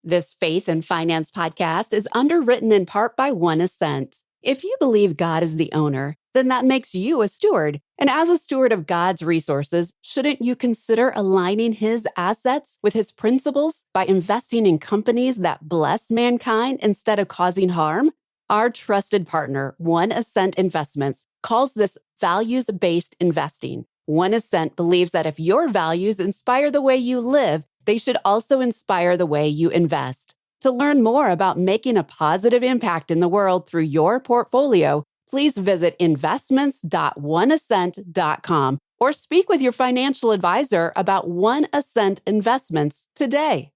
This Faith and Finance podcast is underwritten in part by One Ascent. If you believe God is the owner, then that makes you a steward. And as a steward of God's resources, shouldn't you consider aligning His assets with His principles by investing in companies that bless mankind instead of causing harm? Our trusted partner, One Ascent Investments, calls this values-based investing. One Ascent believes that if your values inspire the way you live, they should also inspire the way you invest. To learn more about making a positive impact in the world through your portfolio, please visit investments.oneascent.com or speak with your financial advisor about One Ascent Investments today.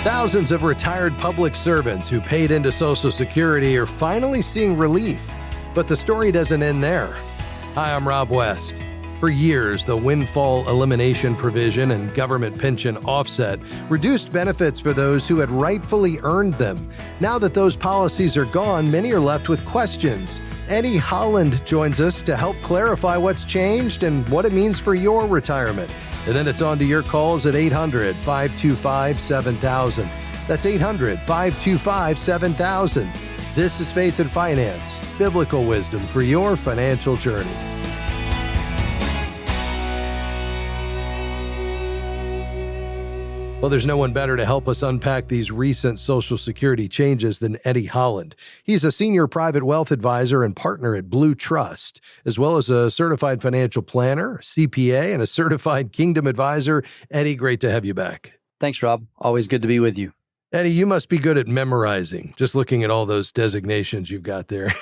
Thousands of retired public servants who paid into Social Security are finally seeing relief. But the story doesn't end there. Hi, I'm Rob West. For years, the Windfall Elimination Provision and government pension offset reduced benefits for those who had rightfully earned them. Now that those policies are gone, many are left with questions. Eddie Holland joins us to help clarify what's changed and what it means for your retirement. And then it's on to your calls at 800-525-7000. That's 800-525-7000. This is Faith and Finance, biblical wisdom for your financial journey. Well, there's no one better to help us unpack these recent Social Security changes than Eddie Holland. He's a senior private wealth advisor and partner at Blue Trust, as well as a certified financial planner, CPA, and a certified Kingdom advisor. Eddie, great to have you back. Thanks, Rob. Always good to be with you. Eddie, you must be good at memorizing, just looking at all those designations you've got there.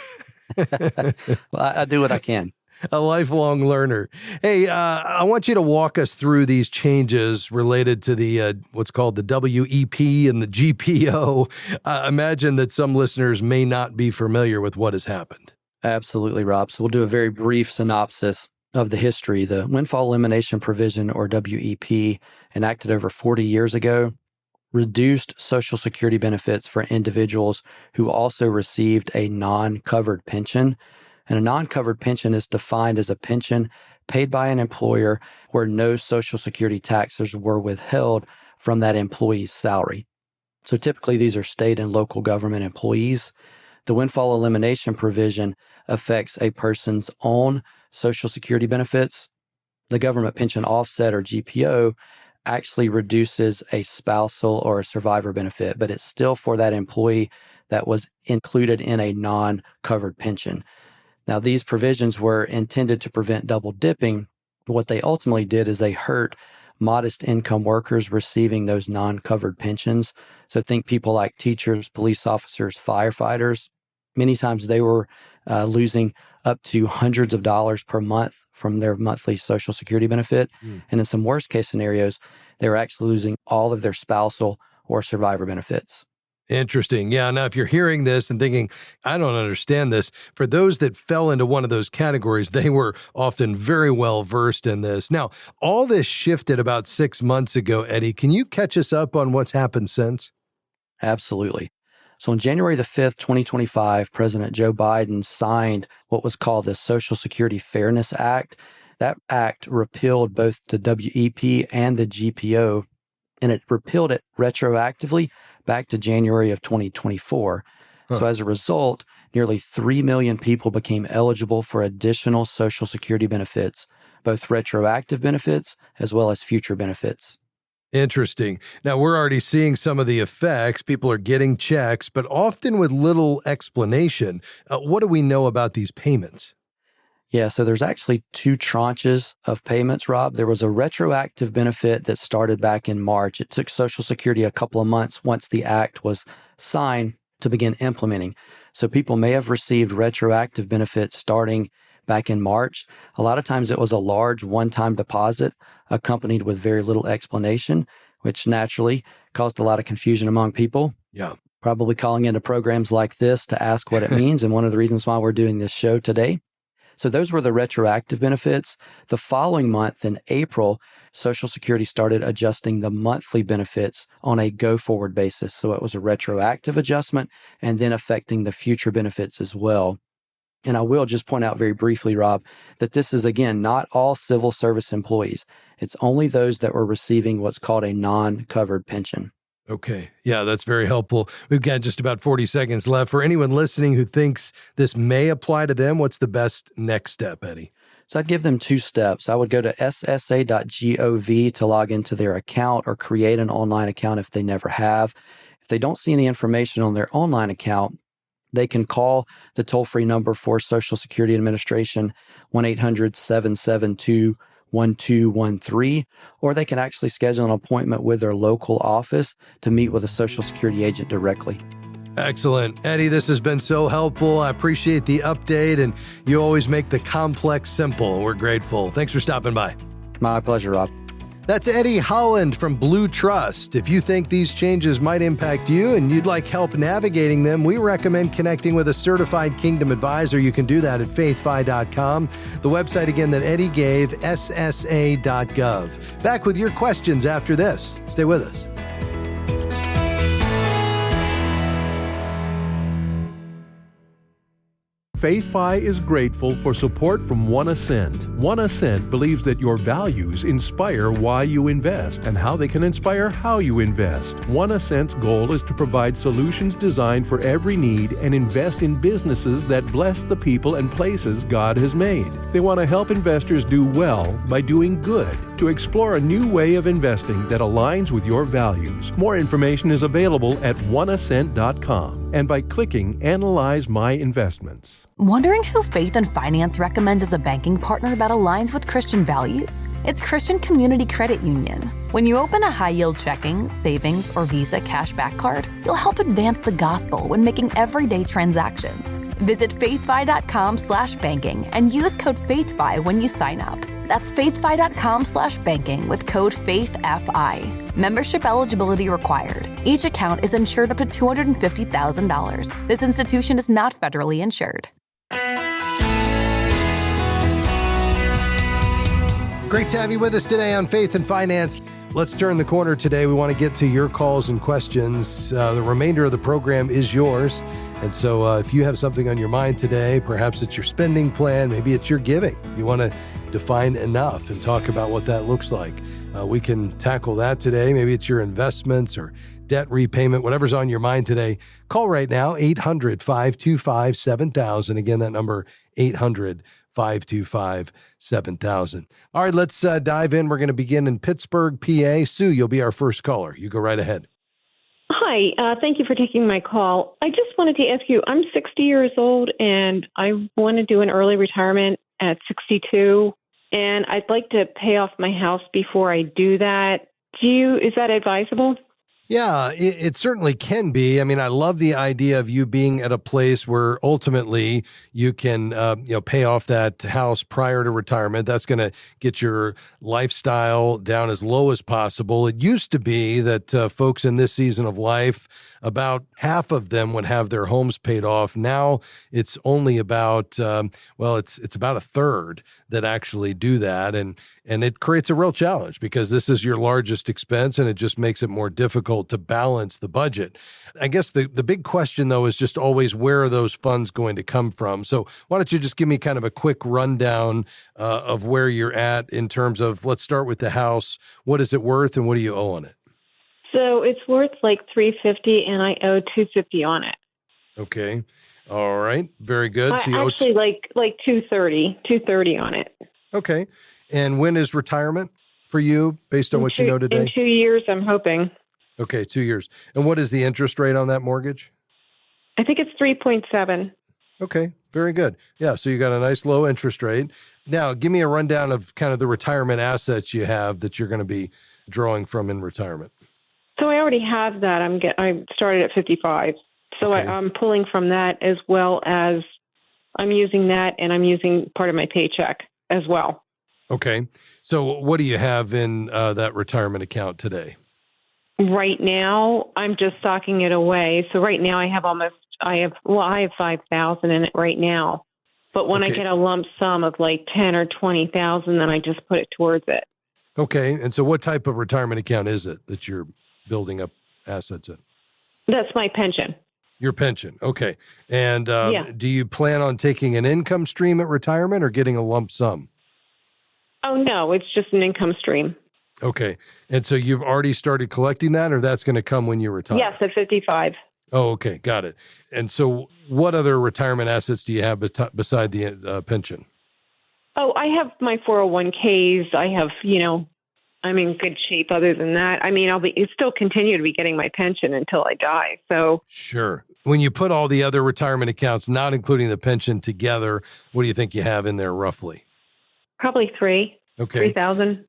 Well, I do what I can. A lifelong learner. Hey, I want you to walk us through these changes related to the what's called the WEP and the GPO. Imagine that some listeners may not be familiar with what has happened. Absolutely, Rob. So we'll do a very brief synopsis of the history. The Windfall Elimination Provision, or WEP, enacted over 40 years ago, reduced Social Security benefits for individuals who also received a non-covered pension. And a non-covered pension is defined as a pension paid by an employer where no Social Security taxes were withheld from that employee's salary. So typically these are state and local government employees. The Windfall Elimination Provision affects a person's own Social Security benefits. The government pension offset, or GPO, actually reduces a spousal or a survivor benefit, but it's still for that employee that was included in a non-covered pension. Now, these provisions were intended to prevent double dipping. What they ultimately did is they hurt modest income workers receiving those non-covered pensions. So think people like teachers, police officers, firefighters. Many times they were losing up to hundreds of dollars per month from their monthly Social Security benefit. And in some worst case scenarios, they were actually losing all of their spousal or survivor benefits. Interesting. Yeah. Now, if you're hearing this and thinking, I don't understand this, for those that fell into one of those categories, they were often very well versed in this. Now, all this shifted about 6 months ago, Eddie. Can you catch us up on what's happened since? Absolutely. So on January the 5th, 2025, President Joe Biden signed what was called the Social Security Fairness Act. That act repealed both the WEP and the GPO, and it repealed it retroactively back to January of 2024. So as a result, nearly 3 million people became eligible for additional Social Security benefits, both retroactive benefits as well as future benefits. Interesting. Now, we're already seeing some of the effects. People are getting checks, but often with little explanation. What do we know about these payments? Yeah, so there's actually 2 tranches of payments, Rob. There was a retroactive benefit that started back in March. It took Social Security a couple of months once the act was signed to begin implementing. So people may have received retroactive benefits starting back in March. A lot of times it was a large one-time deposit accompanied with very little explanation, which naturally caused a lot of confusion among people. Yeah. Probably calling into programs like this to ask what it means, and one of the reasons why we're doing this show today. So those were the retroactive benefits. The following month, in April, Social Security started adjusting the monthly benefits on a go-forward basis. So it was a retroactive adjustment and then affecting the future benefits as well. And I will just point out very briefly, Rob, that this is, again, not all civil service employees. It's only those that were receiving what's called a non-covered pension. Okay. Yeah, that's very helpful. We've got just about 40 seconds left. For anyone listening who thinks this may apply to them, what's the best next step, Eddie? So I'd give them 2 steps. I would go to ssa.gov to log into their account or create an online account if they never have. If they don't see any information on their online account, they can call the toll-free number for Social Security Administration, 1-800-772-1213, or they can actually schedule an appointment with their local office to meet with a Social Security agent directly. Excellent. Eddie, this has been so helpful. I appreciate the update, and you always make the complex simple. We're grateful. Thanks for stopping by. My pleasure, Rob. That's Eddie Holland from Blue Trust. If you think these changes might impact you and you'd like help navigating them, we recommend connecting with a certified Kingdom advisor. You can do that at faithfi.com. The website again that Eddie gave, ssa.gov. Back with your questions after this. Stay with us. FaithFi is grateful for support from One Ascent. One Ascent believes that your values inspire why you invest and how they can inspire how you invest. One Ascent's goal is to provide solutions designed for every need and invest in businesses that bless the people and places God has made. They want to help investors do well by doing good, to explore a new way of investing that aligns with your values. More information is available at oneascent.com and by clicking Analyze My Investments. Wondering who Faith and Finance recommends as a banking partner that aligns with Christian values? It's Christian Community Credit Union. When you open a high-yield checking, savings, or Visa cashback card, you'll help advance the gospel when making everyday transactions. Visit faithfi.com/banking and use code FAITHFI when you sign up. That's faithfi.com/banking with code FAITHFI. Membership eligibility required. Each account is insured up to $250,000. This institution is not federally insured. Great to have you with us today on Faith and Finance. Let's turn the corner today. We want to get to your calls and questions. The remainder of the program is yours. And so if you have something on your mind today, perhaps it's your spending plan, maybe it's your giving. You want to define enough and talk about what that looks like. We can tackle that today. Maybe it's your investments or debt repayment, whatever's on your mind today. Call right now, 800-525-7000. Again, that number, 800-525-7000. All right, let's dive in. We're going to begin in Pittsburgh, PA. Sue, you'll be our first caller. You go right ahead. Hi, thank you for taking my call. I just wanted to ask you, I'm 60 years old and I want to do an early retirement at 62, and I'd like to pay off my house before I do that. Is that advisable? Yeah, it certainly can be. I mean, I love the idea of you being at a place where ultimately you can, pay off that house prior to retirement. That's going to get your lifestyle down as low as possible. It used to be that folks in this season of life, about half of them would have their homes paid off. Now it's only about, it's about a third that actually do that. And it creates a real challenge because this is your largest expense and it just makes it more difficult to balance the budget. I guess the big question, though, is just always where are those funds going to come from? So why don't you just give me kind of a quick rundown of where you're at in terms of, let's start with the house. What is it worth and what do you owe on it? So it's worth like $350 and I owe $250 on it. Okay. All right. Very good. So you actually like $230 on it. Okay. And when is retirement for you based on what you know today? In 2 years, I'm hoping. Okay, 2 years. And what is the interest rate on that mortgage? I think it's 3.7. Okay, very good. Yeah, so you got a nice low interest rate. Now, give me a rundown of kind of the retirement assets you have that you're going to be drawing from in retirement. So I already have that. I started at 55. So okay. I'm pulling from that as well as I'm using that and I'm using part of my paycheck as well. Okay. So what do you have in that retirement account today? Right now, I'm just stocking it away. So right now I have 5,000 in it right now. But when I get a lump sum of like 10 or 20,000, then I just put it towards it. Okay. And so what type of retirement account is it that you're building up assets in? That's my pension. Your pension. Okay. And Yeah. do you plan on taking an income stream at retirement or getting a lump sum? Oh, no, it's just an income stream. Okay. And so you've already started collecting that, or that's going to come when you retire? Yes, at 55. Oh, okay. Got it. And so what other retirement assets do you have beside the pension? Oh, I have my 401ks. I have, I'm in good shape other than that. I mean, I'll still continue to be getting my pension until I die. So Sure. When you put all the other retirement accounts, not including the pension, together, what do you think you have in there roughly? probably Okay. 3,000.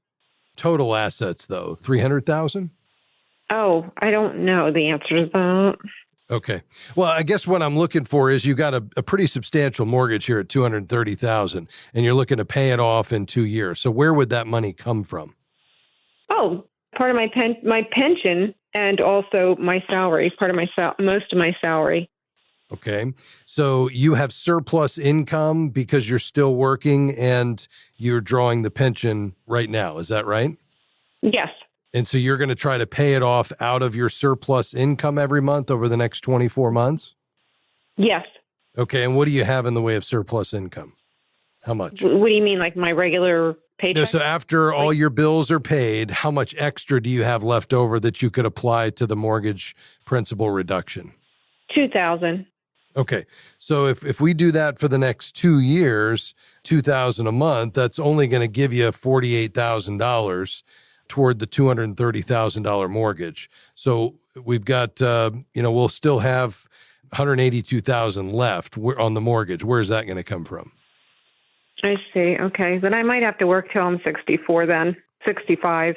Total assets, though, 300,000? Oh, I don't know the answer to that. Okay. Well, I guess what I'm looking for is you got a pretty substantial mortgage here at $230,000, and you're looking to pay it off in 2 years. So where would that money come from? Oh, part of my pension and also my salary, most of my salary. Okay. So you have surplus income because you're still working and you're drawing the pension right now. Is that right? Yes. And so you're going to try to pay it off out of your surplus income every month over the next 24 months? Yes. Okay. And what do you have in the way of surplus income? How much? What do you mean, like my regular paycheck? No, so after all your bills are paid, how much extra do you have left over that you could apply to the mortgage principal reduction? 2,000. Okay. So if we do that for the next 2 years, $2,000 a month, that's only going to give you $48,000 toward the $230,000 mortgage. So we've got, we'll still have $182,000 left on the mortgage. Where's that going to come from? I see. Okay. Then I might have to work till I'm 64 then, 65.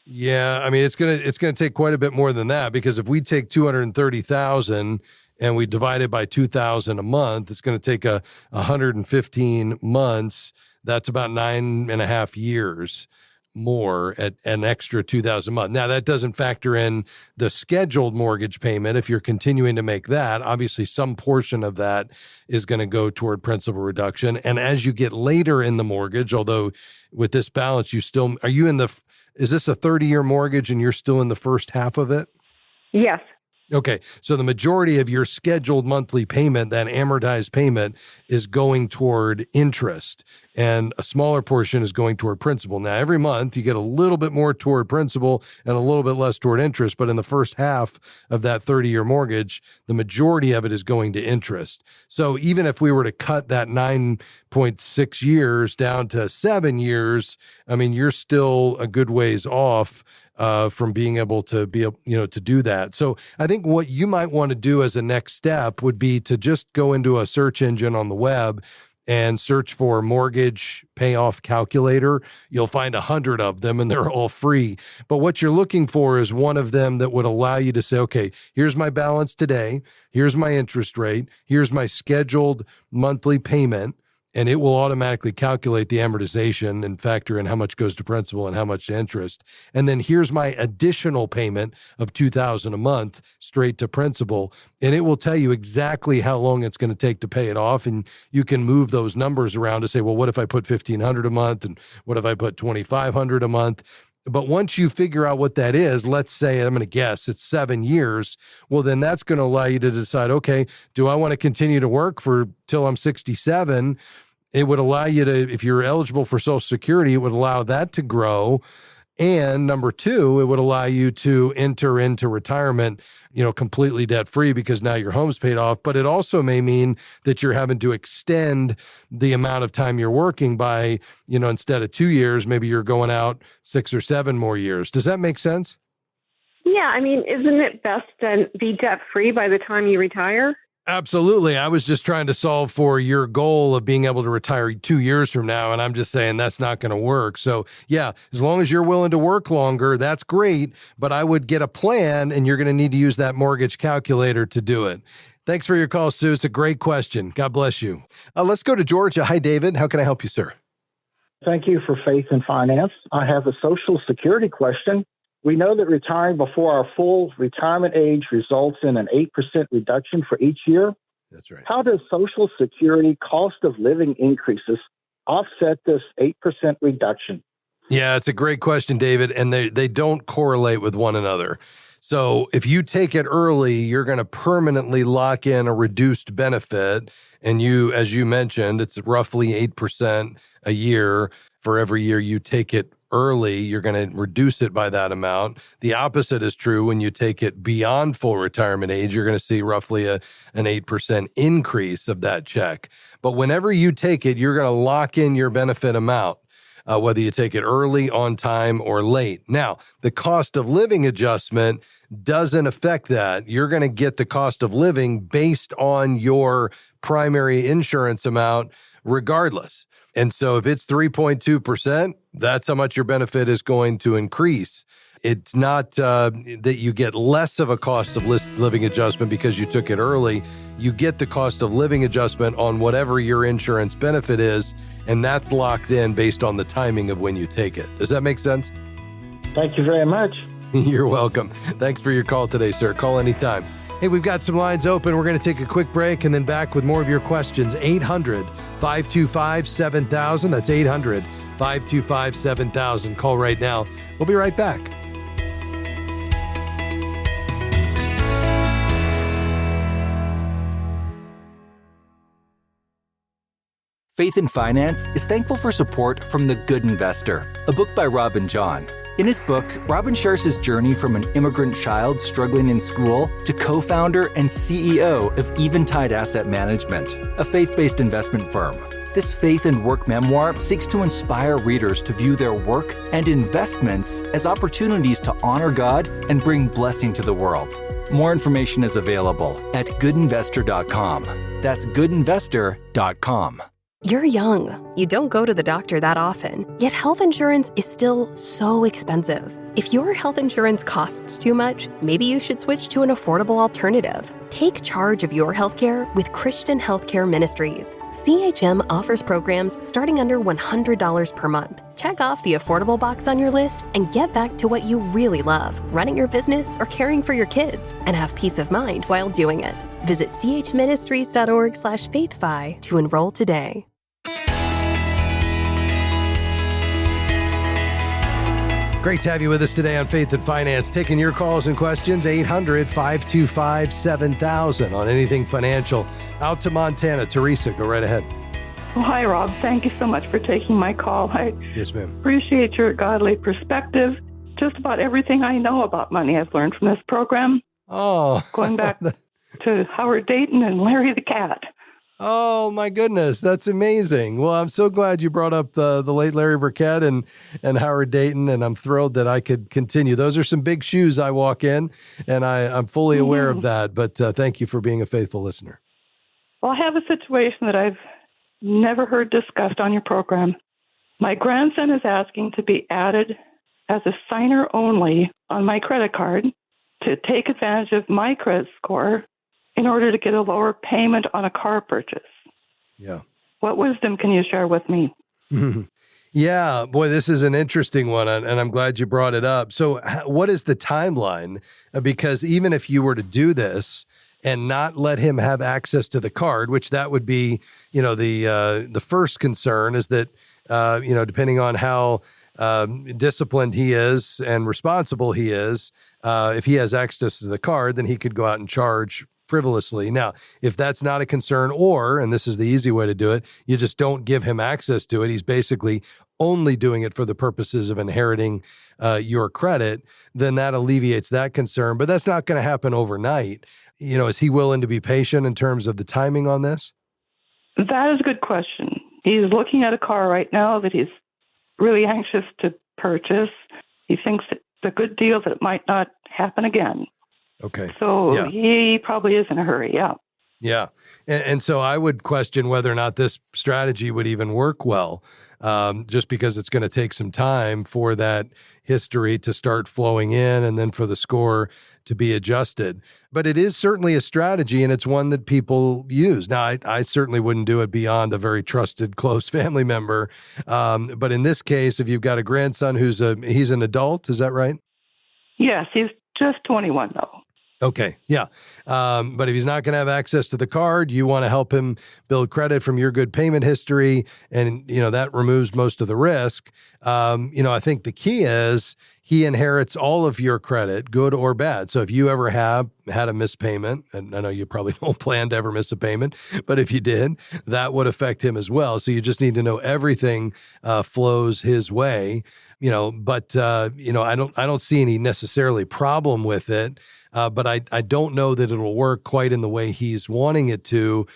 Yeah. I mean, it's going to take quite a bit more than that, because if we take $230,000 and we divide it by $2,000 a month, it's going to take 115 months. That's about 9.5 years more at an extra $2,000 a month. Now, that doesn't factor in the scheduled mortgage payment. If you're continuing to make that, obviously some portion of that is going to go toward principal reduction. And as you get later in the mortgage, although with this balance, is this a 30-year mortgage and you're still in the first half of it? Yes. Okay. So the majority of your scheduled monthly payment, that amortized payment, is going toward interest, and a smaller portion is going toward principal. Now, every month you get a little bit more toward principal and a little bit less toward interest, but in the first half of that 30-year mortgage, the majority of it is going to interest. So even if we were to cut that 9.6 years down to 7 years, I mean, you're still a good ways off from being able to to do that. So I think what you might want to do as a next step would be to just go into a search engine on the web and search for mortgage payoff calculator. You'll find 100 of them and they're all free. But what you're looking for is one of them that would allow you to say, okay, here's my balance today. Here's my interest rate. Here's my scheduled monthly payment. And it will automatically calculate the amortization and factor in how much goes to principal and how much to interest. And then here's my additional payment of $2,000 a month straight to principal. And it will tell you exactly how long it's going to take to pay it off. And you can move those numbers around to say, well, what if I put $1,500 a month? And what if I put $2,500 a month? But once you figure out what that is, let's say, I'm going to guess it's 7 years. Well, then that's going to allow you to decide, okay, do I want to continue to work till I'm 67? It would allow you to, if you're eligible for Social Security, it would allow that to grow. And number two, it would allow you to enter into retirement, completely debt free, because now your home's paid off. But it also may mean that you're having to extend the amount of time you're working by, instead of 2 years, maybe you're going out 6 or 7 more years. Does that make sense? Yeah. I mean, isn't it best to be debt free by the time you retire? Absolutely. I was just trying to solve for your goal of being able to retire 2 years from now. And I'm just saying that's not going to work. So yeah, as long as you're willing to work longer, that's great. But I would get a plan, and you're going to need to use that mortgage calculator to do it. Thanks for your call, Sue. It's a great question. God bless you. Let's go to Georgia. Hi, David. How can I help you, sir? Thank you for Faith and Finance. I have a Social Security question. We know that retiring before our full retirement age results in an 8% reduction for each year. That's right. How does Social Security cost of living increases offset this 8% reduction? Yeah, it's a great question, David, and they don't correlate with one another. So if you take it early, you're going to permanently lock in a reduced benefit. And you, as you mentioned, it's roughly 8% a year. For every year you take it early, you're going to reduce it by that amount. The opposite is true when you take it beyond full retirement age. You're going to see roughly an 8% increase of that check. But whenever you take it, you're going to lock in your benefit amount, whether you take it early, on time, or late. Now, the cost of living adjustment doesn't affect that. You're going to get the cost of living based on your primary insurance amount regardless. And so if it's 3.2%, that's how much your benefit is going to increase. It's not that you get less of a cost of living adjustment because you took it early. You get the cost of living adjustment on whatever your insurance benefit is, and that's locked in based on the timing of when you take it. Does that make sense? Thank you very much. You're welcome. Thanks for your call today, sir. Call anytime. Hey, we've got some lines open. We're going to take a quick break and then back with more of your questions. 800-525-7000. That's 800-525-7000. Call right now. We'll be right back. Faith in Finance is thankful for support from The Good Investor, a book by Rob and John. In his book, Robin shares his journey from an immigrant child struggling in school to co-founder and CEO of Eventide Asset Management, a faith-based investment firm. This faith and work memoir seeks to inspire readers to view their work and investments as opportunities to honor God and bring blessing to the world. More information is available at goodinvestor.com. That's goodinvestor.com. You're young. You don't go to the doctor that often, yet health insurance is still so expensive. If your health insurance costs too much, maybe you should switch to an affordable alternative. Take charge of your healthcare with Christian Healthcare Ministries. CHM offers programs starting under $100 per month. Check off the affordable box on your list and get back to what you really love, running your business or caring for your kids, and have peace of mind while doing it. Visit chministries.org/faithfi to enroll today. Great to have you with us today on Faith and Finance. Taking your calls and questions, 800-525-7000 on anything financial. Out to Montana. Teresa, go right ahead. Oh, hi, Rob. Thank you so much for taking my call. I Yes, ma'am. appreciate your godly perspective. Just about everything I know about money I've learned from this program, Oh. going back to Howard Dayton and Larry the Cat. Oh, my goodness. That's amazing. Well, I'm so glad you brought up the late Larry Burkett and Howard Dayton, and I'm thrilled that I could continue. Those are some big shoes I walk in, and I'm fully aware of that, but thank you for being a faithful listener. Well, I have a situation that I've never heard discussed on your program. My grandson is asking to be added as a signer only on my credit card to take advantage of my credit score in order to get a lower payment on a car purchase. Yeah. What wisdom can you share with me? Yeah, boy, this is an interesting one, and I'm glad you brought it up. So what is the timeline? Because even if you were to do this and not let him have access to the card, which that would be, the first concern is that, depending on how disciplined he is and responsible he is, if he has access to the card, then he could go out and charge frivolously. Now, if that's not a concern, and this is the easy way to do it, you just don't give him access to it. He's basically only doing it for the purposes of inheriting your credit, then that alleviates that concern. But that's not going to happen overnight. Is he willing to be patient in terms of the timing on this? That is a good question. He's looking at a car right now that he's really anxious to purchase. He thinks it's a good deal, that it might not happen again. Okay. So he probably is in a hurry, yeah. Yeah. And so I would question whether or not this strategy would even work well, just because it's going to take some time for that history to start flowing in and then for the score to be adjusted. But it is certainly a strategy, and it's one that people use. Now, I certainly wouldn't do it beyond a very trusted, close family member. But in this case, if you've got a grandson he's an adult, is that right? Yes, he's just 21, though. Okay, yeah. But if he's not going to have access to the card, you want to help him build credit from your good payment history, and that removes most of the risk. I think the key is he inherits all of your credit, good or bad. So if you ever have had a missed payment, and I know you probably don't plan to ever miss a payment, but if you did, that would affect him as well. So you just need to know everything flows his way. But I don't see any necessarily problem with it. But I don't know that it'll work quite in the way he's wanting it to,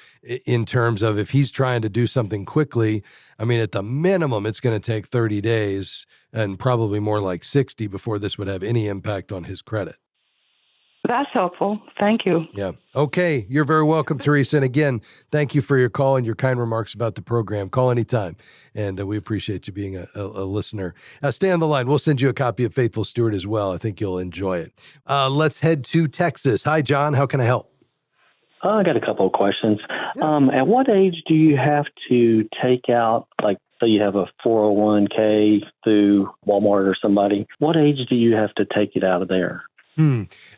in terms of if he's trying to do something quickly. I mean, at the minimum, it's going to take 30 days and probably more like 60 before this would have any impact on his credit. That's helpful. Thank you. Yeah. Okay. You're very welcome, Teresa. And again, thank you for your call and your kind remarks about the program. Call anytime. And we appreciate you being a listener. Stay on the line. We'll send you a copy of Faithful Steward as well. I think you'll enjoy it. Let's head to Texas. Hi, John. How can I help? I got a couple of questions. Yeah. At what age do you have to take out, like, say you have a 401k through Walmart or somebody? What age do you have to take it out of there?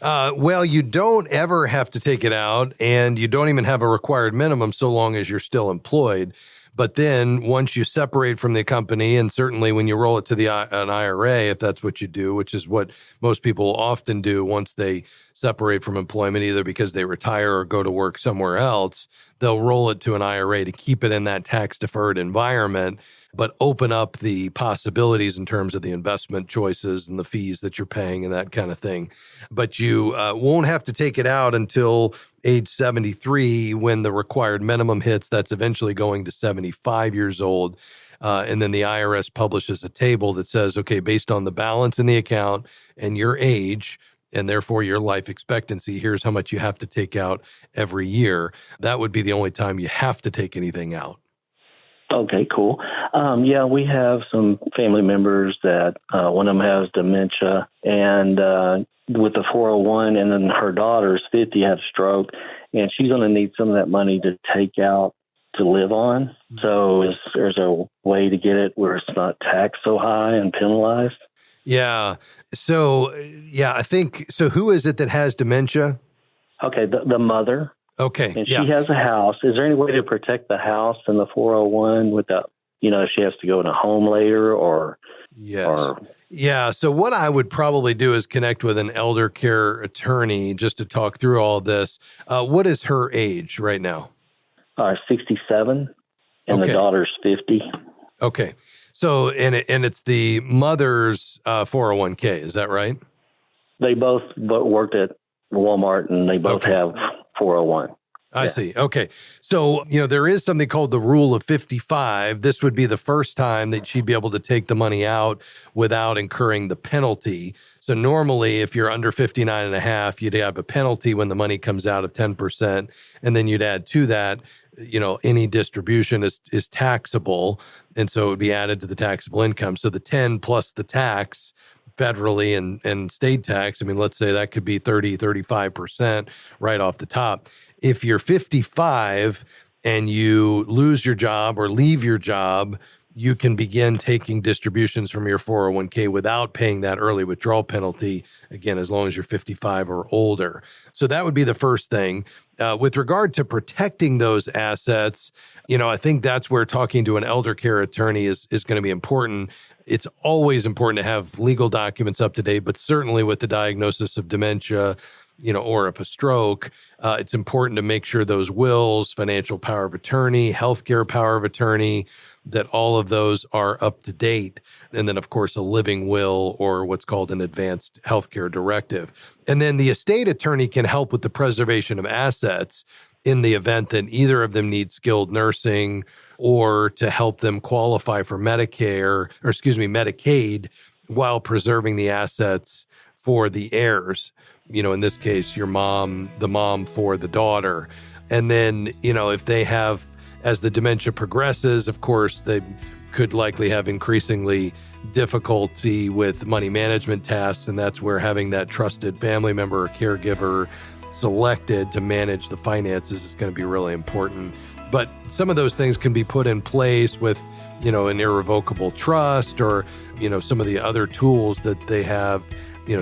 Well, you don't ever have to take it out, and you don't even have a required minimum so long as you're still employed. But then once you separate from the company, and certainly when you roll it to an IRA, if that's what you do, which is what most people often do once they separate from employment, either because they retire or go to work somewhere else, they'll roll it to an IRA to keep it in that tax-deferred environment, but open up the possibilities in terms of the investment choices and the fees that you're paying and that kind of thing. But you won't have to take it out until age 73 when the required minimum hits. That's eventually going to 75 years old. And then the IRS publishes a table that says, okay, based on the balance in the account and your age, and therefore your life expectancy, here's how much you have to take out every year. That would be the only time you have to take anything out. Okay, cool. We have some family members that one of them has dementia, and with the 401, and then her daughter's 50, had a stroke, and she's going to need some of that money to take out to live on. So is there a way to get it where it's not taxed so high and penalized? Yeah. So, I think, so who is it that has dementia? Okay, the mother. Okay. And she has a house. Is there any way to protect the house and the 401 without, if she has to go in a home later or? Yes. Yeah. So what I would probably do is connect with an elder care attorney just to talk through all this. What is her age right now? 67, and Okay. the daughter's 50. Okay. So, and it's the mother's 401k, is that right? They both worked at Walmart, and they both have 401. I see. Okay. So, there is something called the rule of 55. This would be the first time that she'd be able to take the money out without incurring the penalty. So normally, if you're under 59 and a half, you'd have a penalty when the money comes out of 10%. And then you'd add to that, any distribution is taxable. And so it would be added to the taxable income. So the 10 plus the tax, federally and state tax, let's say that could be 30, 35% right off the top. If you're 55 and you lose your job or leave your job, you can begin taking distributions from your 401k without paying that early withdrawal penalty, again, as long as you're 55 or older. So that would be the first thing. With regard to protecting those assets, I think that's where talking to an elder care attorney is going to be important. It's always important to have legal documents up to date, but certainly with the diagnosis of dementia, or of a stroke, it's important to make sure those wills, financial power of attorney, healthcare power of attorney, that all of those are up to date. And then, of course, a living will or what's called an advanced healthcare directive. And then the estate attorney can help with the preservation of assets in the event that either of them need skilled nursing or to help them qualify for Medicaid while preserving the assets for the heirs. In this case, the mom for the daughter. And then, if they have, as the dementia progresses, of course, they could likely have increasingly difficulty with money management tasks. And that's where having that trusted family member or caregiver selected to manage the finances is going to be really important. But some of those things can be put in place with, an irrevocable trust or, some of the other tools that they have,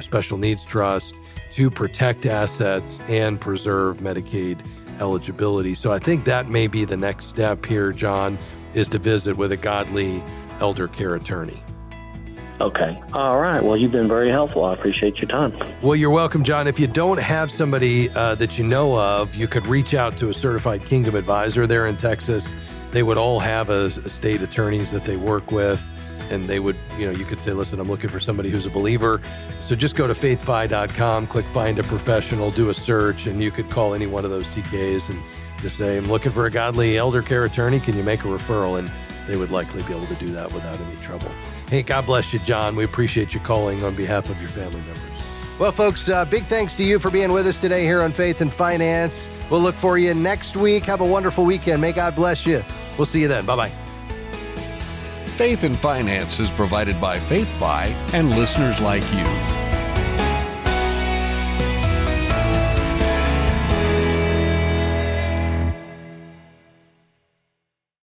special needs trust to protect assets and preserve Medicaid eligibility. So I think that may be the next step here, John, is to visit with a godly elder care attorney. Okay. All right. Well, you've been very helpful. I appreciate your time. Well, you're welcome, John. If you don't have somebody that you know of, you could reach out to a certified kingdom advisor there in Texas. They would all have a state attorneys that they work with, and they would, you could say, listen, I'm looking for somebody who's a believer. So just go to faithfi.com, click find a professional, do a search, and you could call any one of those CKAs and just say, I'm looking for a godly elder care attorney. Can you make a referral? And they would likely be able to do that without any trouble. Hey, God bless you, John. We appreciate you calling on behalf of your family members. Well, folks, big thanks to you for being with us today here on Faith and Finance. We'll look for you next week. Have a wonderful weekend. May God bless you. We'll see you then. Bye-bye. Faith and Finance is provided by FaithFi and listeners like you.